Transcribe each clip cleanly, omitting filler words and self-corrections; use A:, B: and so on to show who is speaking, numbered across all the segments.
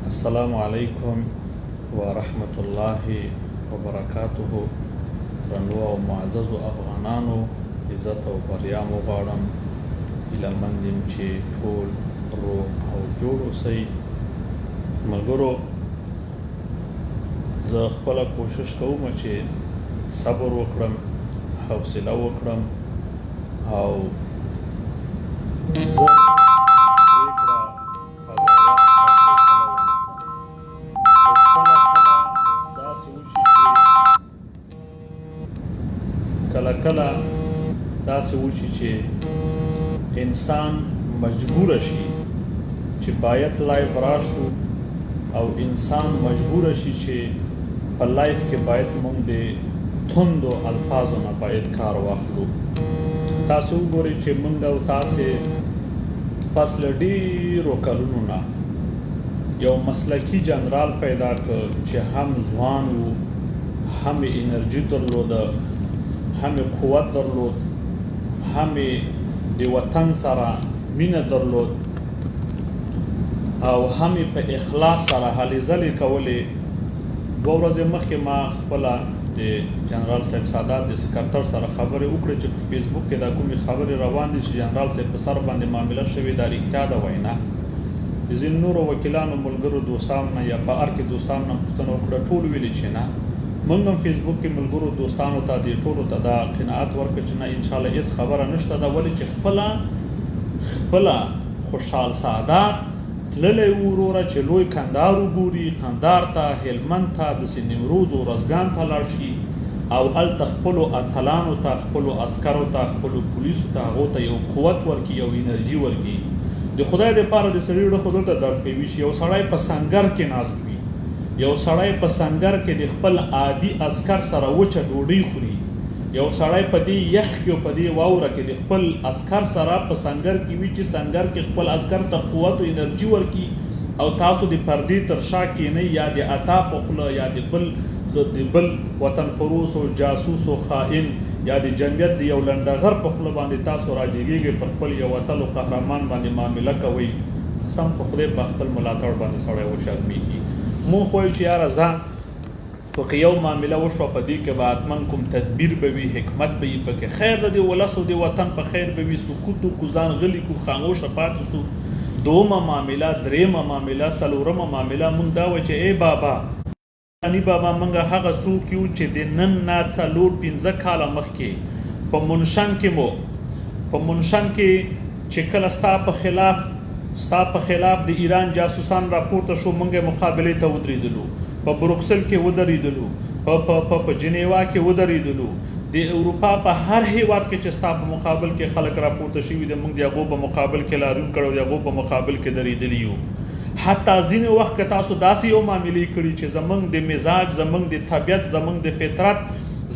A: السلام علیکم ورحمت الله وبرکاته. درنو او معززو افغانانو عزت او بریا مو غواړم. هیله مند یم چې ټول روغ او جوړ اوسئ. ملګرو، زه خپله کوشش کوم چې صبر وکړم، حوصله وکړم او زه کله داسې وشي چې انسان مجبور شي چې باید لایف راشو او انسان مجبور شي چې په لایف کې باید موږ د توندو الفاظو نه باید کار واخلو. تاسو وګورئ چې موږ او تاسې پس له ډېرو کلونو نه یو مسلکي جنرال پیدا کړ چې هم ځوان و، هم انرژي درلوده، هم قوت درلود، هم د وطن سره مینه درلود او هم په اخلاص سره هلې ځلې کولې. 2 ورځې مخکې ما خپله د جنرال صاحب سادات د سکرټر سره خبرې وکړې چې په فیسبوک کې دا کومې خبرې روان دي چې جنرال صاحب په سر باندې معامله شوې، دا رښتیا ده وینا. د ځینو نورو وکیلانو ملګرو دوستانو نه یا په ار کې دوستانو نه پوښتنه وکړه، ټول ویلي چې نه. موږ هم فیسبوک کې ملګرو دوستانو ته د ټولو ته دا قناعت ورکړه چې نه انشاءالله هېڅ خبره نشته ده، ولې چې خپله خوشحال سادات تللی و وروره چې لوی کندهار وګوري، کندهار ته، هلمند ته، داسې نیمروز و ارزګان ته لاړ شي او هلته خپلو اتلانو ته، خپلو عسکرو ته، خپلو پولیسو ته، هغو ته یو قوت ورکړي، یو انرژي ورکړي. د خدای دپاره د سړي زړه خو دلته درد کوي چې یو سړی په سنګر کې ناست وي، یو سړی په سنګر کې د خپل عادي عسکر سره وچه ډوډۍ خوري، یو سړی په دې یخ کې او په دې واوره کې د خپل عسکر سره په سنګر کې وي چې سنګر کې خپل عسکر ته قوت او انرژي ورکړي او تاسو د پردې تر شا کېنئ یا د عطا په خوله یا د بل وطن فروس او جاسوس او خائن یا د جمعیت د یو لنډغر په خوله باندې تاسو راجګېږئ، په خپل یو وطن او قهرمان باندې معامله کوئ. قسم په خدای په خپل ملاتړ باندې سړی وشرمېږي. مونږ خو چې یاره ځه خو که یو معامله وشوه په دې کې به حتما کوم تدبیر به وي، حکمت به وي پکې، خیر د دې ولس او د وطن په خیر به وي. سکوت وکړو، ځان غلي کړو، خاموشه پاتې سو. 2مه معامله، 3مه معامله، 4مه معامله مونږ دا وایو چې ای بابا انی بابا مونږ هغه څوک یو چې د نن نه 4-5 کاله مخکې په منشن کې چې کله ستا په خلاف د ایران جاسوسان راپورته شو، موږ مقابلې ته ودرېدلو، په بروکسل کې ودرېدلو، په جنیوا کې ودرېدلو، د اروپا په هر هیواد کې چې ستا په مقابل کې خلک راپورته شوي دي، موږ د هغو په مقابل کې لاریون کړی، د هغو په مقابل کې درېدلي یو. حتی ځینې وخت که تاسو داسې یو معاملې کړي چې زموږ د مزاج، زموږ د طبیعت، زموږ د فطرت،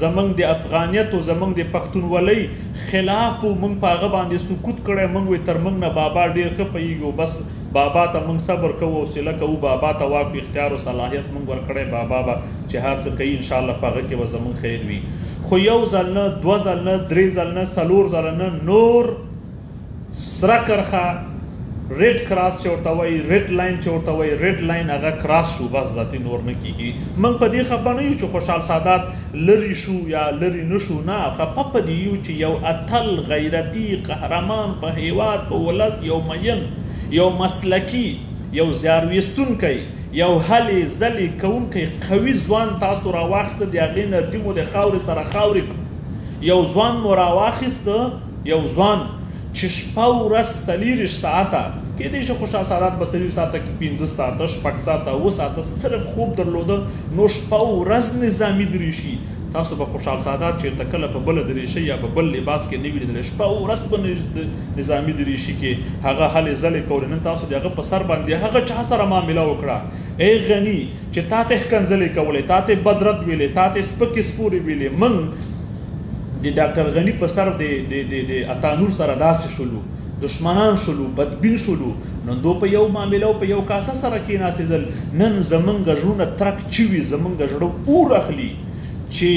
A: زموږ د افغانیت او زموږ د پښتونولۍ خلاف و، موږ په هغه باندې سکوت کړی، موږ وایي تر موږ نه بابا ډېر ښه پوهېږي، بس بابا ته موږ صبر کوو، حوصله کوو، بابا ته واک اختیار او صلاحیت موږ ورکړی، بابا به چې هر څه کوي انشاءالله په هغه کې به زموږ خیر وي. خو 1 ځل نه، 2 ځل نه، 3 ځل نه، 4 ځله نه، نور سره کرښه ریډ کراس چې ورته وایي، ریډ لاین چې ورته وایي، ریډ لاین هغه کراس شو، بس ذاتي نور نه کېږي. موږ په دې خفه نه یو چې خوشحال سادات لرې شو یا لرې نه شو، نه، خفه په دې یو چې یو اتل غیرتي قهرمان په هیواد، په ولس، یو مین، یو مسلکي، یو زیار ویستونکی، یو هلې ځلې کوونکی قوي ځوان تاسو راواخیسته، د هغې انرژي مو د خاورې سره خاورې کړو. یو ځوان مو راواخیسته، یو ځوان چې شپه ورځ 40 ساعته کېدای شي خوشحال سادات به 40 ساعته کې 15 ساعته، 6 ساعته، 7 ساعته صرف خوب درلوده، نو شپه ورځ نظامي دریشي. تاسو به خوشحال سادات چېرته کله په بله دریشۍ یا په بل لباس کې نه وي لیدلی، شپه ورځ په نظامي دریشي کې هغه هلې ځلې کولې. نن تاسو د هغه په سر باندې هغه چا سره معامله وکړه، ای غني چې تا ته ښکنځلې کولې، تا ته بدرد ویلې، تا ته سپکې سپورې ویلې. موږ د ډاکټر غني په سر د عطانور سره داسې شولو، دشمنان شولو، بدبین شولو، نن دو په یو معامله او په یو کاسه سره کېناستېدل. نن زمونږ زړونه ترک چوي، زمونږ زړه اور اخلي چې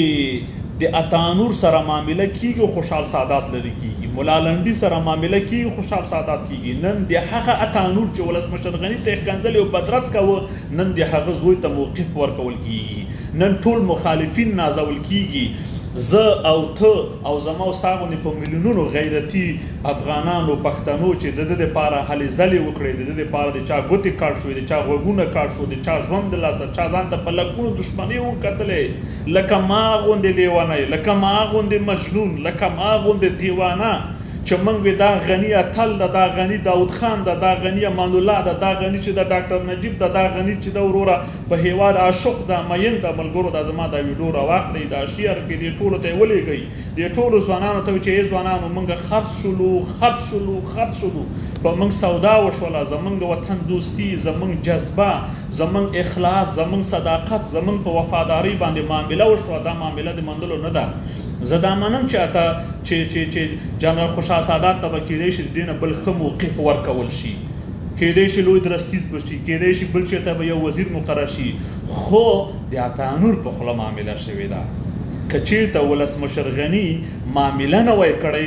A: د اتانور سره معامله کیږي خوشحال سادات لري کیږي، مولا لنډي سره معامله کیږي خوشحال سادات کیږي. نن د هغه اتانور چې ولسمشر غني ته ښکنځل او بدرت کوه، نن د هغه زوی ته موقف ورکول کیږي. نن ټول مخالفین نازول کیږي. زه او ته او زما او ستا غوندې په میلیونونو غیرتي افغانانو پښتنو چې د ده دپاره هلې ځلې وکړې، د ده دپاره د چا ګوتې کاټ شوې، د چا غوږونه کاټ شو، د چا ژوند د لاسه، چا ځان ته په لکونو دښمنۍ وکتلې، لکه ما غوندې لیونی، لکه ما غوندې مجنون، لکه ما غوندې دیوانه چې موږ وې دا غني اتل ده، دا غني داود خان ده، دا غني امان الله ده، دا غني چې د ډاکټر نجیب ده، دا غني چې د وروره په هیواد عاشق ده، مین ده. ملګرو دا زما دا ویډیو راواخلئ، دا شیر کړئ، دې ټولو ته یې ولیږئ، دې ټولو ځوانانو ته چې ای ځوانانو موږ خرڅ شولو په موږ سودا وشوله، زموږ وطن دوستي، زموږ جذبه، زموږ اخلاص، زموږ صداقت، زموږ په وفادارۍ باندې معامله وشوه. دا معامله د منلو نه ده. زه دا منم چې جنرال خوشحال سادات ته به کیدای شي د دې نه بل ښه موقف ورکول شي، کیدای شي لوی درستیز به شي، کیدای شي بل چېرته به یو وزیر مقرر شي، خو د اتانور په خوله معامله شوې ده. که چېرته ولسمشر غني معامله نه وای کړی،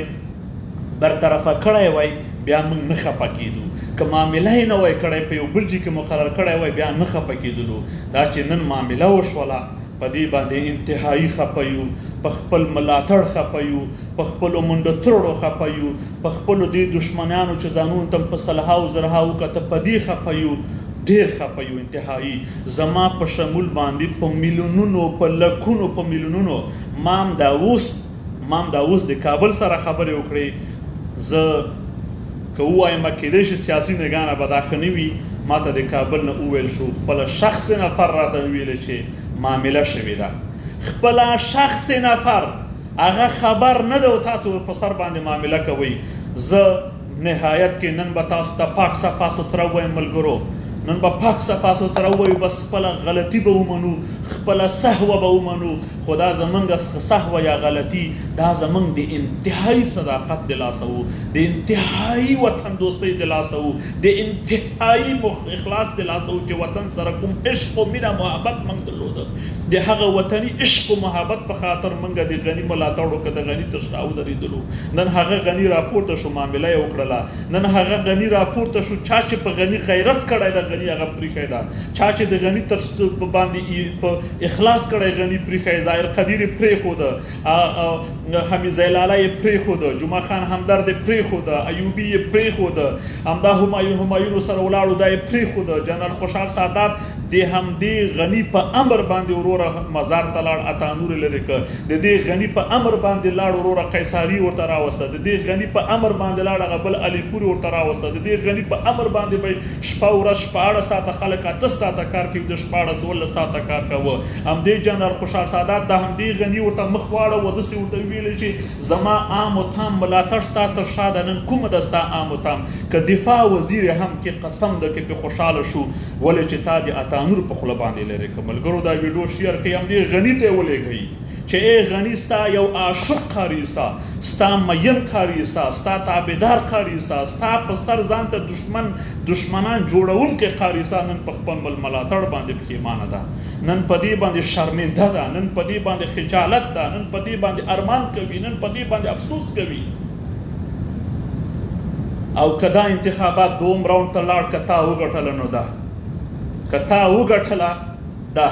A: برطرفه کړی وای، بیا موږ نه خفه کېدو. که معامله یې نه وای کړی، په یو بل ځای کې مقرر کړی وای، بیا نه خفه کېدلو. دا چې نن معامله وشوله، په دې باندې انتهایی خفه یو، په خپل ملاتړ خفه یو، په خپلو منډه ترړو خفه یو، په خپلو دې دښمنانو چې ځانونو ته په سلهاو زرهاو کته په دې خفه یو، ډېر خفه یو انتهایی. زما په شمول باندې په میلیونونو، په لکونو، په میلیونونو مام دا اوس د کابل سره خبرې وکړې. زه که ووایم کېدای شي سیاسي نګانه به دا ښه نه وي، ما ته د کابل نه وویل شو، خپله شخص نفر راته وویلې چې معامله شوې ده. خپله شخص نفر هغه خبر نه ده او تاسو په سر باندې معامله کوئ. زه نهایت کې نن به تاسو ته پاک صفا ستره ووایم ملګرو، نن به پاک صفا ستره ووایو، بس خپله غلطي به ومنو، خپله سهوه به ومنو. خو دا زموږ سهوه یا غلطي، دا زموږ د انتهایی صداقت د لاسه وو، د انتهایی وطن دوستۍ د لاسه وو، د انتهایی اخلاص د لاسه وو چې وطن سره کوم عشق و مینه محبت موږ درلوده، د هغه وطني عشق و محبت په خاطر موږ د غني ملاتړ وکړه، د غني تر شا ودرېدلو. نن هغه غني راپورته شو، معامله یې وکړله. نن هغه غني راپورته شو، چا چې په غني غیرت کړی ده غني هغه پریښی ده، چا چې د غني تر باندې په اخلاص کړی غني پریښی، ظاهر قدیر یې پرېښوده، حمیدزی لالا یې پرېښوده، جمعه خان همدرد یې پرېښوده، ایوبي یې پرېښوده، همدا همایون سره ولاړو دا یې پرېښوده. جنرال خوشحال سادات د همدې غني په امر باندې وروره مزار ته لاړ، اتانور یې لرې کړ، د دې غني په امر باندې لاړ وروره قیصاري ورته راوسته، د دې غني په امر باندې لاړ هغه بل علیپور ورته راوسته، د دې غني په امر باندې به شپه ورځ 18 ساعته خلک 8 ساعته کار کوي، د 14 ساعته کار کوه. همدې جنرال خوشحال سادات د همدې غني ورته مخ واړه، داسې ورته ویلې چې زما عام و تام ملاتړ ستا تر شا ده، نن کومه ده ستا عام و تام؟ که دفاع وزیر هم کې قسم ده کې پې خوشحاله شو، ولې چې تا د اتانور په خوله باندې لرې کړه. ملګرو دا ویډیو شیر کړئ، همدې غني ته یې ولېږئ چې ای غني ستا یو عاشق قاري سا، ستا مین قاري سا، ستا تابعدار قاري سا، ستا په سر ځان ته دشمنان جوړونکی قاري سا نن په خپل ملاتړ باندې پښیمانه ده، نن په دې باندې شرمنده ده، نن په دې باندې خجالت ده، نن په دې باندې ارمان کوي، نن په دې باندې افسوس کوي. او که دا انتخابات دوم راوند ته لاړ، که تا وګټله نو ده، که تا وګټله ده،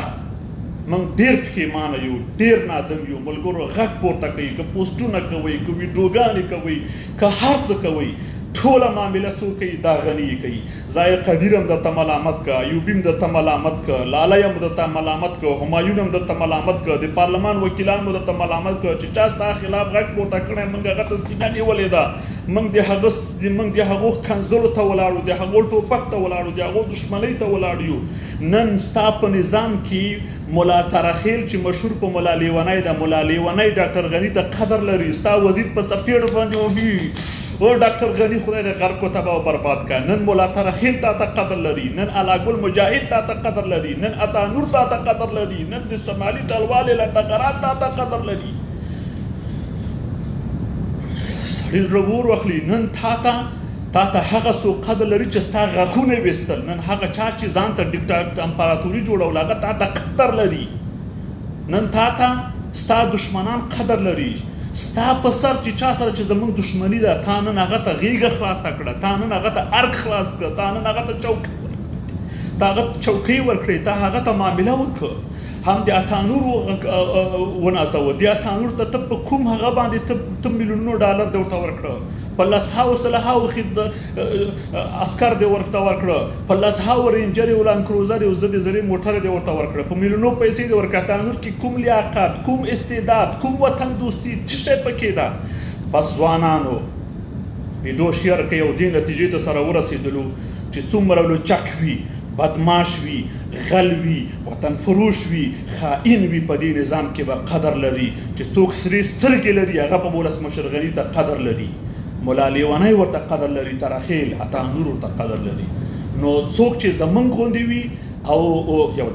A: موږ ډېر پښیمانه یو، ډېر نادم یو. ملګرو غږ پورته کوي، که پوسټونه کوئ، که ویډیوګانې کوئ، که هر څه کوئ، ټوله معامله څوک کوي؟ دا غني کوي. ظاهر قدیر هم درته ملامت که، ایوبي هم درته ملامت که، لالی هم درته ملامت که، همایون هم درته ملامت که، د پارلمان وکیلان هم درته ملامت که چې چا ستا خلاف غږ پورته کړی، موږ هغه ته سینه نیولې ده، موږ د هغو ښکنځلو ته ولاړو، د هغو ټوپک ته ولاړو، د هغو دښمنۍ ته ولاړ یو. نن ستا په نظام کې ملا ترخیل چې مشهور په ملا لیونی ده، ملا لیونی ډاکټر غني ته قدر لري، ستا وزیر په سفیړو باندې وهي، او ډاکټر غني خدای دې غرق و تباه و برباد کړه. نن مولا ترخیل تا ته قدر لري، نن علاګل مجاهد تا ته قدر لري، نن اتانور تا ته قدر لري، نن د شمالي ټلوالې لټقرات تا ته قدر لري. سړي رور واخلي، نن تا ته هغه څوک قدر لري چې ستا غاښونه یې ویستل، نن هغه چا چې ځان ته امپراتوري جوړول هغه تا ته قدر لري. نن تا ته ستا دشمنان قدر لري ستا په سر چې چا سره چې زموږ دشمني ده تا نن هغه ته غېږه خلاصه کړه تا نن هغه ته ارګ خلاص کړه تا نن هغه ته چوکۍ ورکړې تا هغه ته معامله وکړه هم د اتانور وناسوه د اتانور ته ته په کوم هغه باندې ته میلیونونو ډالر دې ورته ورکړه په لسهاوو سلهاوو عسکر دې ورته ورکړه په لسهاوو رینجر یو لانکروزر یو زر زرې موټر دې ورته ورکړه په میلیونو پیسې دې ورکړه اتانور کې کوم لیاقت کوم استعداد کوم وطن دوستي څه شی پکې ده بس ځوانانو ویډیو شیر کوي او دې نتیجې ته سره ورسېدلو چې څومره لوچک وي بدماش وي غل وي وطن فروش وي خائن وي په دې نظام کې به قدر لري چې څوک سرې سترګې لري هغه په ولسمشر غني ته قدر لري ملا لیونی ورته قدر لري تراخیل اتانور ورته قدر لري نو څوک چې زمونږ غوندې وي او یو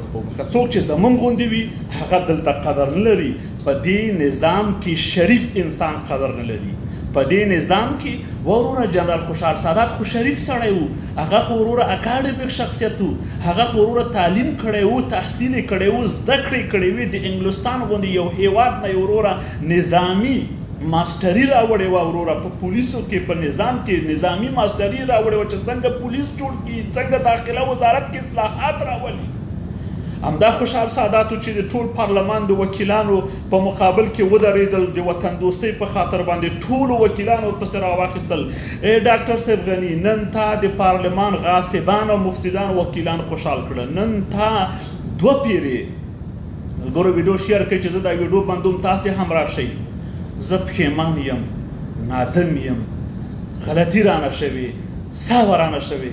A: څوک چې زمونږ غوندې وي هغه دلته قدر نه لري په دې نظام کې شریف انسان قدر نه لري په دې نظام کې وروره جنرال خوشحال سادات خو شریف سړی و هغه خو وروره اکاډمیک شخصیت و هغه خو وروره تعلیم کړی و تحصیل یې کړی و زده کړې کړې وې د انګلستان غوندې یو هیواد نه یې وروره نظامي ماسټري راوړې وه وروره په پولیسو کې په نظام کې نظامي ماسټري راوړې وه چې څنګه پولیس جوړ کړي څنګه داخله وزارت کې اصلاحات راولي همدا خوشحال ساداتو چې د ټول پارلمان د وکیلانو په مقابل کې ودرېدل د وطن دوستۍ په خاطر باندې ټولو وکیلانو ورپسې راواخیستل ډاکټر صاحب غني نن تا د پارلمان غاصبان او مفسدان وکیلان خوشحال کړه نن تا 2 پیرې ملګرو ویډیو شیر کړئ چې زه دا ویډیو بندوم تاسې هم راشئ زه پښیمان یم نادم یم غلطي رانه شوې ساه رانه شوې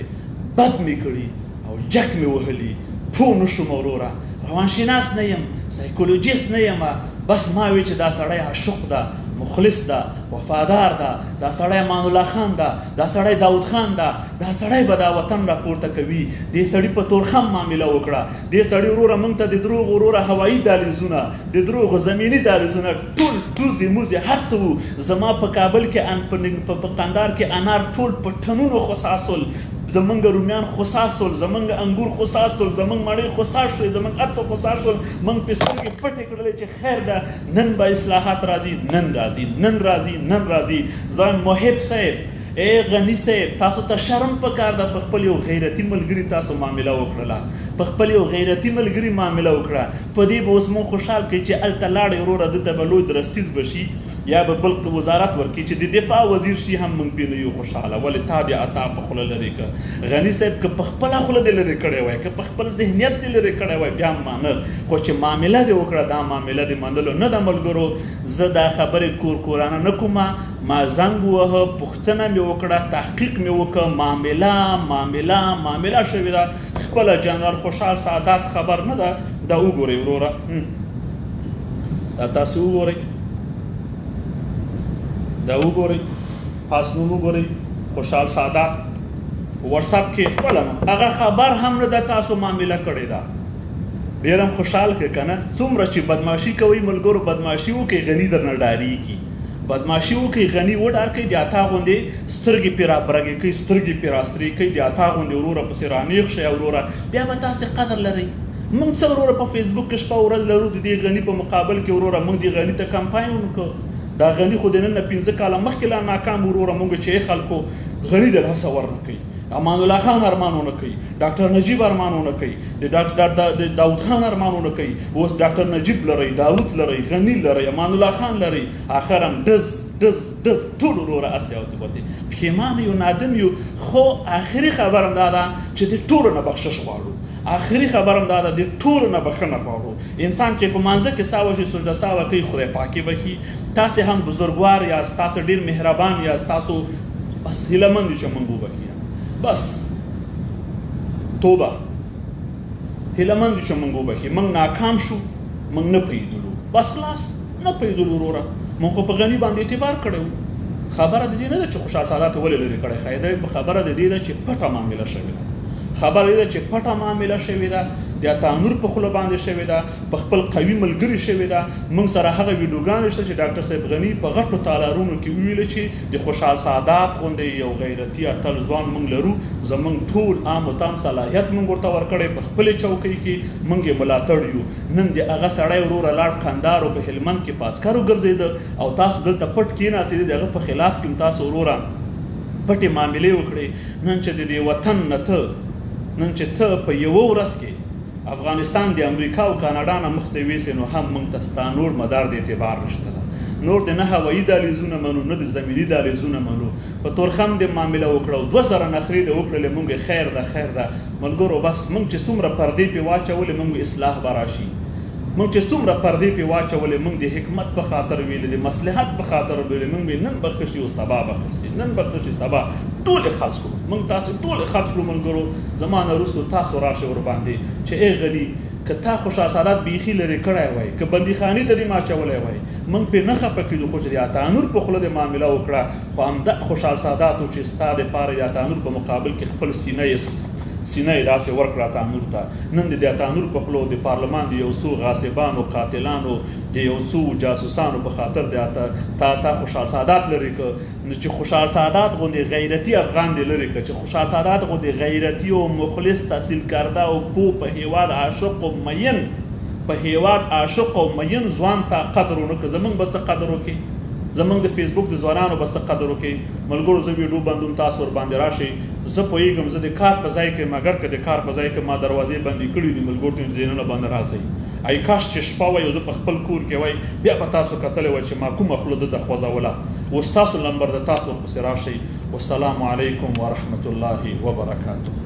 A: بد مې کړي او جک مې وهلي پوه نه شوم وروره روانشناس نه یم سایکولوژیست نه یم بس ما وی چې دا سړی عاشق ده مخلص ده وفادار ده دا سړی امان الله خان ده دا سړی داود خان ده دا سړی به دا وطن راپورته کوي دې سړي په تورخم معامله وکړه دې سړي وروره موږ ته د دروغ وروره هوایي دهلیزونه د دروغ زمیني دهلیزونه ټول دوزي موزي هر څه وو زما په کابل کې په قندار کې انار ټول په ټنونو خصاصل زمونږ رومیان خصاص شول زمونږ انګور خصاص شول زمونږ مڼې خصاص شوې زمونږ هر څه خصاص شول موږ پې سترګې پټې کړلې چې خیر ده نن به اصلاحات راځي نن راځي ځان محب صاحب غني صاحب تاسو ته شرم پکار ده په خپل یو غیرتي ملګري تاسو معامله وکړله په خپل یو غیرتي ملګري معامله وکړه په دې به اوس مونږ خوشحال کړي چې هلته لاړې وروره دته به لوی درستیز به شي یا به بل وزارت ورکړي چې د دفاع وزیر شي هم موږ پرې نه یو خوشحاله ولې تا د عطا په خوله لرې که غني صاحب که په خپله خوله دې لرې کړی وای که په خپل ذهنیت دې لرې کړی وای بیا هم مانه خو چې معامله دې وکړه دا معامله دې منلو نه ده ملګرو زه دا خبرې کورانه نه کومه ما زنګ ووهه پوښتنه مې وکړه تحقیق مې وکړه معامله شوې ده خپله جنرال خوشحال سادات خبر نه ده دا وګورئ وروره دا تاسې وګورئ پاسنوم وګورئ خوشحال سادات واتساپ کې خپله هغه خبر هم نه ده تاسو معامله کړې ده ډېر هم خوشحال کړه که نه څومره چې بدماشي کوئ ملګرو بدماشي وکړئ غني درنه ډارېږي بدماشي وکړئ غني وډار کوي د عطا غوندې سترګې پرې رابرګې کوي سترګې پرې راسرې کوي د عطا غوندې وروره پسې رانیغ شئ وروره بیا به تاسې قدر لرئ موږ څه وروره په فیسبوک کې شپه ورځ لرو د دې غني په مقابل کې وروره موږ د غني ته کمپاین وکړو دا غني خو د نن نه 15 کاله مخکې لا ناکام وروره موږ چې خلکو غني د لاسه ورنه کوي امان الله خان ارمانونه کوي ډاکټر نجیب ارمانونه کوي د داود خان ارمانونه کوي اوس ډاکټر نجیب لري داود لري غني لري امان الله خان لري اخر هم دز ټول وروره اسې او تبدې پښیمان یو نادم یو خو آخري خبر هم دا ده چې د ټولو نه بخشش غواړو آخري خبر هم دا ده د ټولو نه بخښنه غواړو انسان چې په مانځه کې سا وشي سجده سا کوي خدای پاکې بخي تاسې هم بزرګوار یاست تاسو ډېر مهربان یاست تاسو بس هیلهمند یو چې موږ وبخي بس توبه هیلهمند یو چې موږ وبخي موږ ناکام شو موږ نه پوهېدلو بس خلاص نه پوهېدلو وروره موږ خو په غني باندې اعتبار کړی و خبره د دې نه ده چې خوشحال سادات ولې لرې کړی خبره د دې ده چې پټه معامله شوې ده خبره دې ده چې پټه معامله شوې ده د تانور په خوله باندې شوې ده، په خپل قوي ملګري شوې ده. موږ سره هغه ویډیوګانې شته چې ډاکټر صاحب غني په غټو تالارونو کې ویل چې د خوشحال سادات غوندې یو غیرتي اتل ځوان موږ لرو، زموږ ټول عام و تام صلاحیت موږ ورته ورکړی، په خپلې چوکۍ کې موږ یې ملاتړ یو. نن د هغه سړی وروره لاړ قندار په هلمند کې په عسکرو ګرځېده او تاسو دلته پټ کېناستې، د هغه په خلاف کې تاسو وروره پټې معاملې وکړې. نن چې د دې وطن نه نن چې ته په یوه ورځ کې افغانستان د امریکا او کاناډا نه مخ ته ویسې، نو هم موږ ته ستا نور مدار د اعتبار نشته ده. نور د نه هوایي دهلیزونه منو، نه د زمیني دهلیزونه منو. په تورخم د معامله وکړه او 2 زره نخرې د وکړلې، موږ خیر ده خیر ده ملګرو. بس موږ چې څومره پردې پې واچولې، موږ اصلاح به راشي. موږ چې څومره پردې پې واچولې، موږ د حکمت په خاطر ویلې، د مصلحت په خاطر ویلې، موږ نن به ښه شي او سبا به ښه شي، نن به ښه شي سبا ټولې خرڅ کړو. موږ تاسې ټولې خرڅ کړو ملګرو. زما نه وروستو تاسو راشئ ورباندې چې ای غلي که تا خوشحال سادات بیخي لرې کړی وای، که بندیخانې ته دې ماچولی وای، موږ پرې نه خفه کېدو. خو چې د اتانور په خوله دې معامله وکړه، خو همدا خوشحال سادات و چې ستا دپاره د اتانور په مقابل کې خپل سینه یې داسې ورکړه اتانور ته. نن د اتانور په خوله د پارلمان د یو څو غاصبانو، قاتلانو، د یو څو جاسوسانو په خاطر تا خوشحال سادات لرې که. چې خوشحال سادات غوندې غیرتي افغان دې لرې که، چې خوشحال سادات غوندې غیرتي او مخلص تحصیل کرده او په هیواد عاشق او مین، په هیواد عاشق او مین ځوان ته قدر ونه که، زمونږ به څه قدر وکړي؟ زمونږ د فیسبوک د ځوانانو به څه قدر وکړي؟ ملګرو زه ویډیو بندوم، تاسو ورباندې راشئ. زه پوهېږم زه د کار په ځای کې، مګر که د کار په ځای کې ما دروازې بندې کړي دي، ملګرو ته دې نه باندې راسئ. ای کاش چې شپه وای او زه په خپل کور کې وای، بیا به تاسو کتلی وای چې ما کومه خوله ده خوځوله. اوس تاسو نمبر د تاسو ورپسې راشئ. والسلام علیکم ورحمة الله وبرکاته.